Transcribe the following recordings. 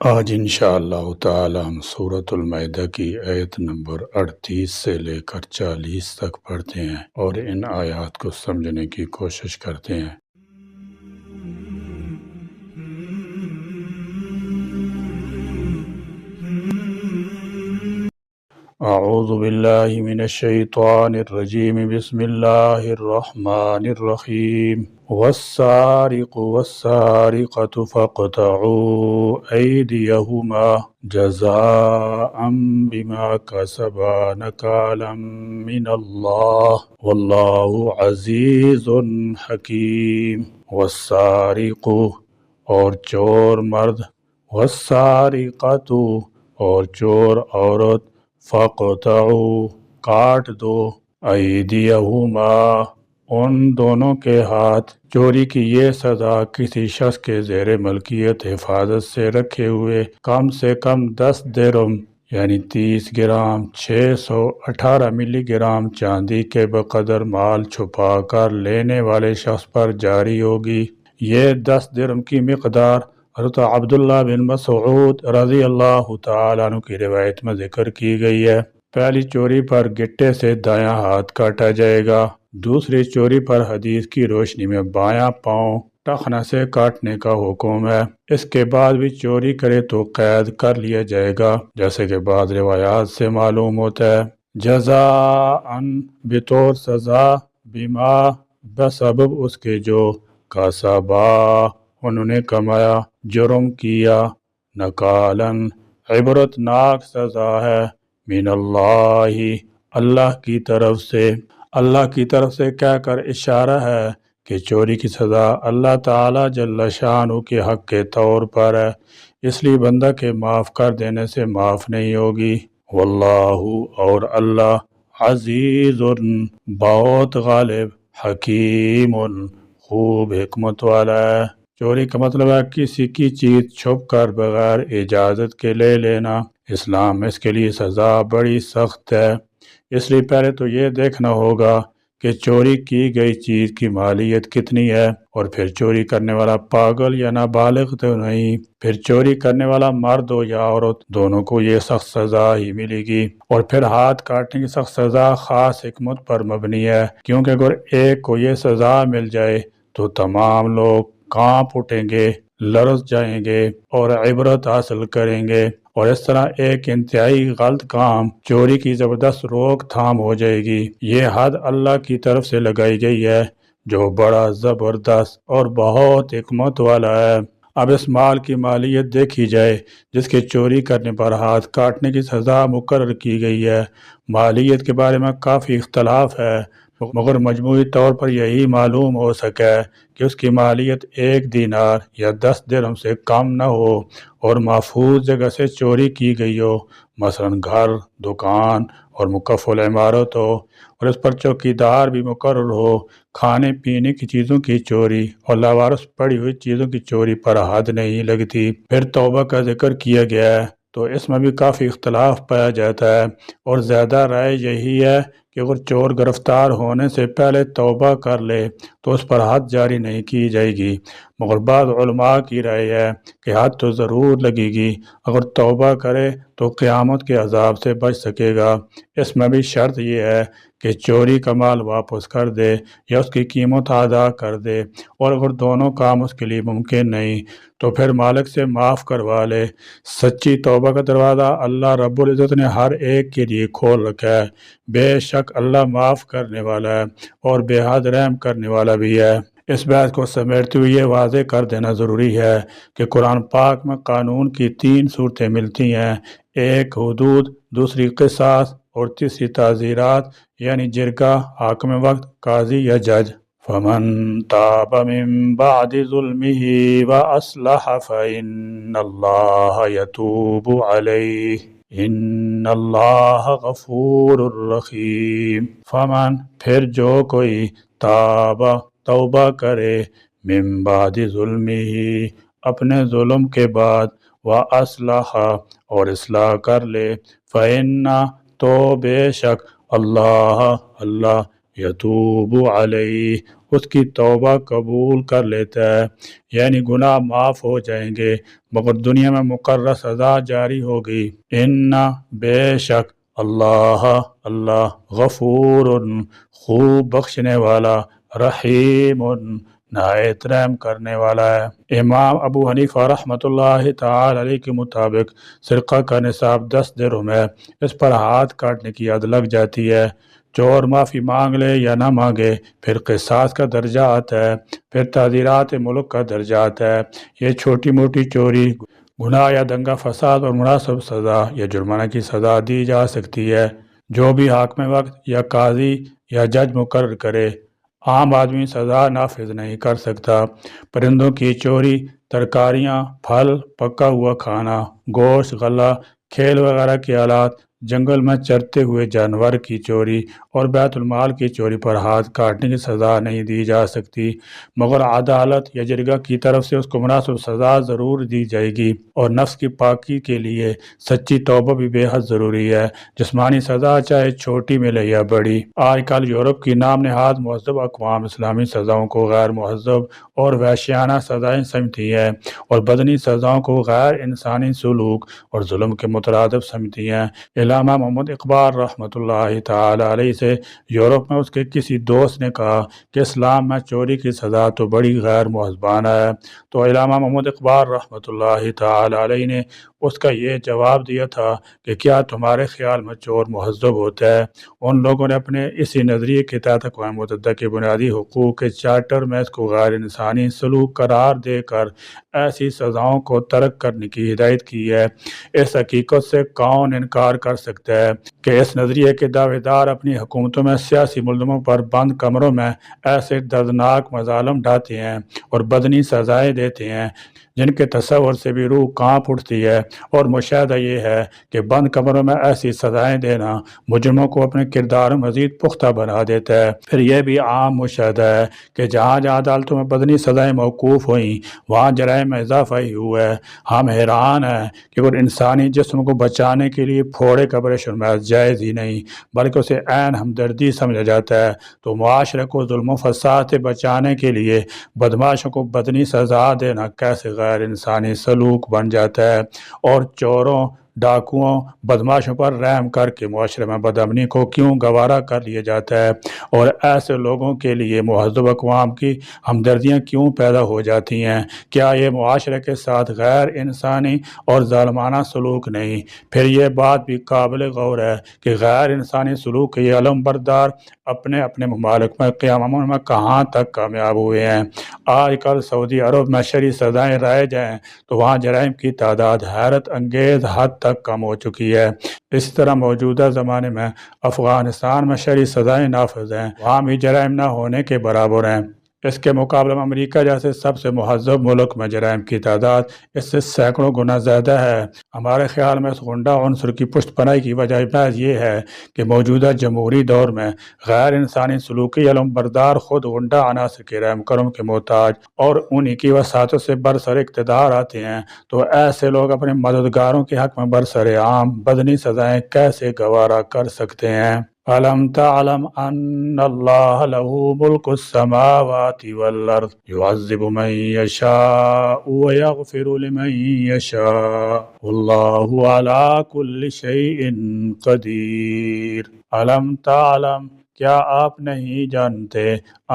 آج انشاءاللہ تعالی ہم سورۃ المائدہ کی آیت نمبر 38 سے لے کر 40 تک پڑھتے ہیں اور ان آیات کو سمجھنے کی کوشش کرتے ہیں۔ اعوذ باللہ من الشیطان الرجیم، بسم اللہ الرحمن الرحیم۔ والسارق والسارقة فاقطعوا أيديهما جزاء بما كسبا نكالا من الله والله عزيز حكيم۔ والسارق اور چور مرد، والسارقة اور چور عورت، فاقطعوا کاٹ دو، ایدیہما ان دونوں کے ہاتھ۔ چوری کی یہ سزا کسی شخص کے زیر ملکیت حفاظت سے رکھے ہوئے کم سے کم 10 درہم یعنی 30 گرام 618 ملی گرام چاندی کے بقدر مال چھپا کر لینے والے شخص پر جاری ہوگی۔ یہ 10 درہم کی مقدار حضرت عبداللہ بن مسعود رضی اللہ تعالیٰ عنہ کی روایت میں ذکر کی گئی ہے۔ پہلی چوری پر گٹے سے دایاں ہاتھ کاٹا جائے گا، دوسری چوری پر حدیث کی روشنی میں بایاں پاؤں ٹخنے سے کاٹنے کا حکم ہے۔ اس کے بعد بھی چوری کرے تو قید کر لیا جائے گا، جیسے کہ بعض روایات سے معلوم ہوتا ہے۔ جزاءً بطور سزا، بما بسبب اس کے جو، کسبا انہوں نے کمایا، جرم کیا، نکالاً عبرت ناک سزا ہے، من اللہ اللہ کی طرف سے۔ اللہ کی طرف سے کہہ کر اشارہ ہے کہ چوری کی سزا اللہ تعالی جل شانہ کے حق کے طور پر ہے، اس لیے بندہ کے معاف کر دینے سے معاف نہیں ہوگی۔ واللہ اور اللہ، عزیز بہت غالب، حکیم خوب حکمت والا ہے۔ چوری کا مطلب ہے کسی کی چیز چھپ کر بغیر اجازت کے لے لینا۔ اسلام میں اس کے لیے سزا بڑی سخت ہے، اس لیے پہلے تو یہ دیکھنا ہوگا کہ چوری کی گئی چیز کی مالیت کتنی ہے، اور پھر چوری کرنے والا پاگل یا نابالغ تو نہیں، پھر چوری کرنے والا مرد ہو یا عورت، دونوں کو یہ سخت سزا ہی ملے گی۔ اور پھر ہاتھ کاٹنے کی سخت سزا خاص حکمت پر مبنی ہے، کیونکہ اگر ایک کو یہ سزا مل جائے تو تمام لوگ کانپ اٹھیں گے، لرز جائیں گے اور عبرت حاصل کریں گے، اور اس طرح ایک انتہائی غلط کام چوری کی زبردست روک تھام ہو جائے گی۔ یہ حد اللہ کی طرف سے لگائی گئی ہے جو بڑا زبردست اور بہت حکمت والا ہے۔ اب اس مال کی مالیت دیکھی جائے جس کے چوری کرنے پر ہاتھ کاٹنے کی سزا مقرر کی گئی ہے۔ مالیت کے بارے میں کافی اختلاف ہے، مگر مجموعی طور پر یہی معلوم ہو سکا ہے کہ اس کی مالیت 1 دینار یا 10 درہم سے کم نہ ہو اور محفوظ جگہ سے چوری کی گئی ہو، مثلا گھر، دکان اور مکفل عمارت ہو، اور اس پر چوکیدار بھی مقرر ہو۔ کھانے پینے کی چیزوں کی چوری اور لاوارث پڑی ہوئی چیزوں کی چوری پر حد نہیں لگتی۔ پھر توبہ کا ذکر کیا گیا ہے تو اس میں بھی کافی اختلاف پایا جاتا ہے، اور زیادہ رائے یہی ہے کہ اگر چور گرفتار ہونے سے پہلے توبہ کر لے تو اس پر حد جاری نہیں کی جائے گی، مگر بعض علماء کی رائے ہے کہ حد تو ضرور لگے گی، اگر توبہ کرے تو قیامت کے عذاب سے بچ سکے گا۔ اس میں بھی شرط یہ ہے کہ چوری کا مال واپس کر دے یا اس کی قیمت ادا کر دے، اور اگر دونوں کام اس کے لیے ممکن نہیں تو پھر مالک سے معاف کروا لے۔ سچی توبہ کا دروازہ اللہ رب العزت نے ہر ایک کے لیے کھول رکھا ہے، بے شک اللہ معاف کرنے والا ہے اور بے حد رحم کرنے والا بھی ہے۔ اس بات کو سمیٹتے ہوئے یہ واضح کر دینا ضروری ہے کہ قرآن پاک میں قانون کی 3 صورتیں ملتی ہیں، ایک حدود، دوسری قصاص اور تیسری تعزیرات یعنی جرگہ، حاکم وقت، قاضی یا جج۔ فمن تاب من بعد ظلمه واصلح فإن الله يتوب عليه ان اللہ غفور الرحیم۔ فمن پھر جو کوئی، تاب توبہ کرے، من بعد ظلمه اپنے ظلم کے بعد، واصلح اور اصلاح کر لے، فإن تو بے شک اللہ یتوب علیہ اس کی توبہ قبول کر لیتا ہے، یعنی گناہ معاف ہو جائیں گے، مگر دنیا میں مقررہ سزا جاری ہوگی۔ بے شک اللہ غفور، خوب بخشنے والا، رحیم، نہایت رحم کرنے والا ہے۔ امام ابو حنیفہ رحمۃ اللہ تعالی علیہ کے مطابق سرقہ کا نصاب 10 درہم ہے، اس پر ہاتھ کاٹنے کی حد لگ جاتی ہے۔ چور معافی مانگ لے یا نہ مانگے، پھر قصاص کا درجہ آتا ہے، پھر تعزیرات ملک کا درجہ آتا ہے۔ یہ چھوٹی موٹی چوری، گناہ یا دنگا فساد اور مناسب سزا یا جرمانہ کی سزا دی جا سکتی ہے، جو بھی حاکم وقت یا قاضی یا جج مقرر کرے۔ عام آدمی سزا نافذ نہیں کر سکتا۔ پرندوں کی چوری، ترکاریاں، پھل، پکا ہوا کھانا، گوشت، غلہ، کھیل وغیرہ کے آلات، جنگل میں چرتے ہوئے جانور کی چوری اور بیت المال کی چوری پر ہاتھ کاٹنے کی سزا نہیں دی جا سکتی، مگر عدالت یا جرگہ کی طرف سے اس کو مناسب سزا ضرور دی جائے گی۔ اور نفس کی پاکی کے لیے سچی توبہ بھی بے حد ضروری ہے، جسمانی سزا چاہے چھوٹی ملے یا بڑی۔ آج کل یورپ کی نام نہاد مہذب اقوام اسلامی سزاؤں کو غیر مہذب اور وحشیانہ سزائیں سمجھتی ہیں، اور بدنی سزاؤں کو غیر انسانی سلوک اور ظلم کے مترادف سمجھتی ہیں۔ علامہ محمد اقبال رحمۃ اللہ تعالی علیہ سے یورپ میں اس کے کسی دوست نے کہا کہ اسلام میں چوری کی سزا تو بڑی غیر مہذبانہ ہے، تو علامہ محمد اقبال رحمۃ اللہ تعالی علیہ نے اس کا یہ جواب دیا تھا کہ کیا تمہارے خیال میں چور مہذب ہوتا ہے؟ ان لوگوں نے اپنے اسی نظریے کے تحت اقوام متحدہ کے بنیادی حقوق کے چارٹر میں اس کو غیر انسانی سلوک قرار دے کر ایسی سزاؤں کو ترک کرنے کی ہدایت کی ہے۔ اس حقیقت سے کون انکار کر سکتا ہے کہ اس نظریے کے دعوے دار اپنی حکومتوں میں سیاسی ملزموں پر بند کمروں میں ایسے دردناک مظالم ڈھاتے ہیں اور بدنی سزائیں دیتے ہیں جن کے تصور سے بھی روح کانپ اٹھتی ہے، اور مشاہدہ یہ ہے کہ بند کمروں میں ایسی سزائیں دینا مجرموں کو اپنے کردار مزید پختہ بنا دیتا ہے۔ پھر یہ بھی عام مشاہدہ ہے کہ جہاں جہاں عدالتوں میں بدنی سزائیں موقوف ہوئیں وہاں جرائم میں اضافہ ہی ہوا ہے۔ ہم حیران ہیں کہ اگر انسانی جسم کو بچانے کے لیے پھوڑے کا آپریشن محض جائز ہی نہیں بلکہ اسے عین ہمدردی سمجھا جاتا ہے، تو معاشرے کو ظلم و فساد سے بچانے کے لیے بدماشوں کو بدنی سزا دینا کیسے غیر انسانی سلوک بن جاتا ہے؟ اور چوروں، ڈاکوؤں، بدماشوں پر رحم کر کے معاشرے میں بدامنی کو کیوں گوارا کر لیا جاتا ہے، اور ایسے لوگوں کے لیے مہذب اقوام کی ہمدردیاں کیوں پیدا ہو جاتی ہیں؟ کیا یہ معاشرے کے ساتھ غیر انسانی اور ظالمانہ سلوک نہیں؟ پھر یہ بات بھی قابل غور ہے کہ غیر انسانی سلوک کے یہ علم بردار اپنے اپنے ممالک میں قیام میں کہاں تک کامیاب ہوئے ہیں۔ آج کل سعودی عرب میں شرعی سزائیں رائج ہیں تو وہاں جرائم کی تعداد حیرت انگیز حد تک کم ہو چکی ہے۔ اسی طرح موجودہ زمانے میں افغانستان میں شرعی سزائیں نافذ ہیں، وہاں بھی جرائم نہ ہونے کے برابر ہیں۔ اس کے مقابلے میں امریکہ جیسے سب سے مہذب ملک میں جرائم کی تعداد اس سے سینکڑوں گنا زیادہ ہے۔ ہمارے خیال میں اس غنڈہ عنصر کی پشت پناہی کی وجہ محض یہ ہے کہ موجودہ جمہوری دور میں غیر انسانی سلوکی علم بردار خود غنڈہ عناصر کے رحم کرم کے محتاج اور انہی کی وساطت سے برسر اقتدار آتے ہیں، تو ایسے لوگ اپنے مددگاروں کے حق میں برسر عام بدنی سزائیں کیسے گوارا کر سکتے ہیں؟ أَلَمْ تَعْلَمْ أَنَّ اللَّهَ لَهُ مُلْكُ السَّمَاوَاتِ وَالْأَرْضِ يُعَذِّبُ مَن يَشَاءُ وَيَغْفِرُ لِمَن يَشَاءُ وَاللَّهُ عَلَى كُلِّ شَيْءٍ قَدِيرٌ۔ أَلَمْ تَعْلَمْ، کیا آپ نہیں جانتے،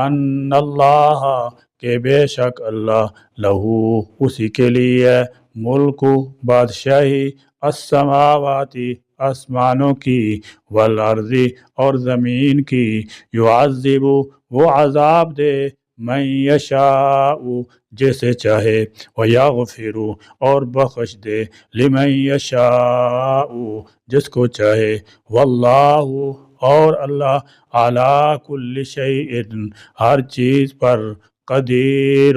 أَنَّ اللَّهَ، کہ بے شک اللہ، لہو، اسی کے لیے، ملک، بادشاہی، السماواتی، آسمانوں کی، والارض، اور زمین کی، یعذب، وہ عذاب دے، من یشاء، جسے چاہے، ویغفر، اور بخش دے، لمن یشاء، جس کو چاہے، واللہ، اور اللہ، علی کل شیء، ہر چیز پر، قدیر،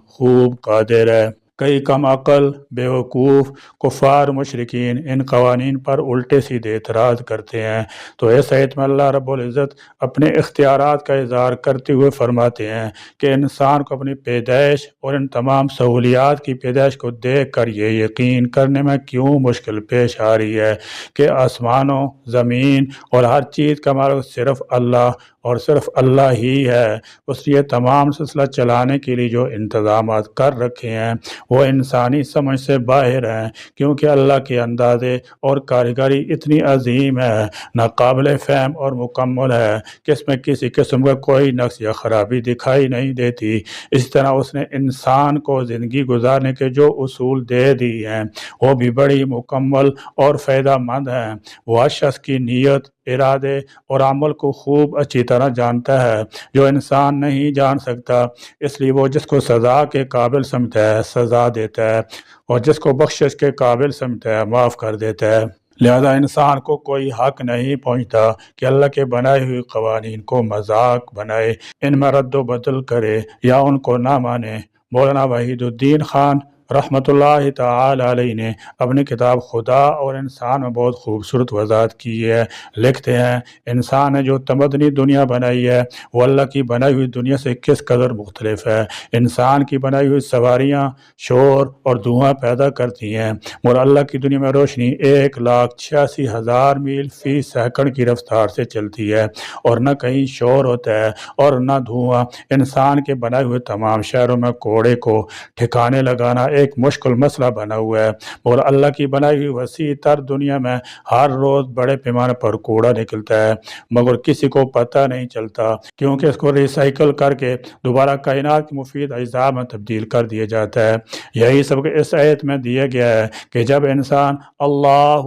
خوب قادر ہے۔ کئی کم عقل، بیوقوف، کفار مشرکین ان قوانین پر الٹے سیدھے اعتراض کرتے ہیں، تو اس آیت میں اللہ رب العزت اپنے اختیارات کا اظہار کرتے ہوئے فرماتے ہیں کہ انسان کو اپنی پیدائش اور ان تمام سہولیات کی پیدائش کو دیکھ کر یہ یقین کرنے میں کیوں مشکل پیش آ رہی ہے کہ آسمانوں، زمین اور ہر چیز کا مالک صرف اللہ اور صرف اللہ ہی ہے۔ اس لیے تمام سلسلہ چلانے کے لیے جو انتظامات کر رکھے ہیں وہ انسانی سمجھ سے باہر ہیں، کیونکہ اللہ کے اندازے اور کاریگری اتنی عظیم ہے، ناقابل فہم اور مکمل ہے کہ اس میں کسی قسم کا کوئی نقص یا خرابی دکھائی نہیں دیتی۔ اس طرح اس نے انسان کو زندگی گزارنے کے جو اصول دے دی ہیں وہ بھی بڑی مکمل اور فائدہ مند ہیں۔ وہ ہر شخص کی نیت، ارادے اور عمل کو خوب اچھی طرح جانتا ہے جو انسان نہیں جان سکتا، اس لیے وہ جس کو سزا کے قابل سمجھتا ہے سزا دیتا ہے اور جس کو بخشش کے قابل سمجھتا ہے معاف کر دیتا ہے۔ لہذا انسان کو کوئی حق نہیں پہنچتا کہ اللہ کے بنائے ہوئے قوانین کو مذاق بنائے، ان میں رد و بدل کرے یا ان کو نہ مانے۔ مولانا وحید الدین خان رحمۃ اللہ تعالی علیہ نے اپنی کتاب خدا اور انسان میں بہت خوبصورت وضاحت کی ہے۔ لکھتے ہیں انسان نے جو تمدنی دنیا بنائی ہے وہ اللہ کی بنائی ہوئی دنیا سے کس قدر مختلف ہے۔ انسان کی بنائی ہوئی سواریاں شور اور دھواں پیدا کرتی ہیں، اور اللہ کی دنیا میں روشنی 1,86,000 میل فی سیکنڈ کی رفتار سے چلتی ہے، اور نہ کہیں شور ہوتا ہے اور نہ دھواں۔ انسان کے بنائے ہوئے تمام شہروں میں کوڑے کو ٹھکانے لگانا ایک مشکل مسئلہ بنا ہوا ہے، اور اللہ کی بنائی ہوئی وسیع تر دنیا میں ہر روز بڑے پیمانے پر کوڑا نکلتا ہے، مگر کسی کو پتہ نہیں چلتا، کیونکہ اس کو ریسائیکل کر کے دوبارہ کائنات کے مفید اجزاء میں تبدیل کر دیا جاتا ہے۔ یہی سب اس آیت میں دیا گیا ہے کہ جب انسان اللہ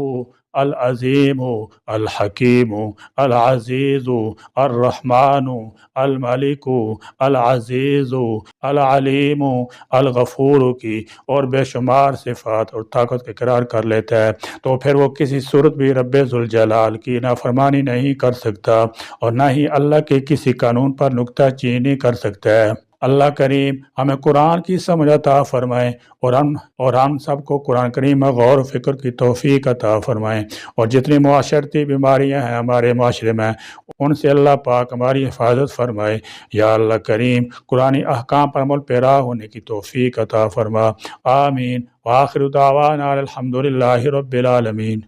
العظیم الحکیم العزیز الرحمن الملک العزیز العلیم الغفور کی اور بے شمار صفات اور طاقت کا اقرار کر لیتا ہے تو پھر وہ کسی صورت بھی رب ذوالجلال کی نافرمانی نہیں کر سکتا، اور نہ ہی اللہ کے کسی قانون پر نکتہ چینی کر سکتا ہے۔ اللہ کریم ہمیں قرآن کی سمجھ عطا فرمائے، اور ہم سب کو قرآن کریم میں غور و فکر کی توفیق عطا فرمائیں، اور جتنی معاشرتی بیماریاں ہیں ہمارے معاشرے میں ان سے اللہ پاک ہماری حفاظت فرمائے۔ یا اللہ کریم قرآنی احکام پر عمل پیرا ہونے کی توفیق عطا فرما، آمین۔ وآخر دعوانا الحمدللہ رب العالمین۔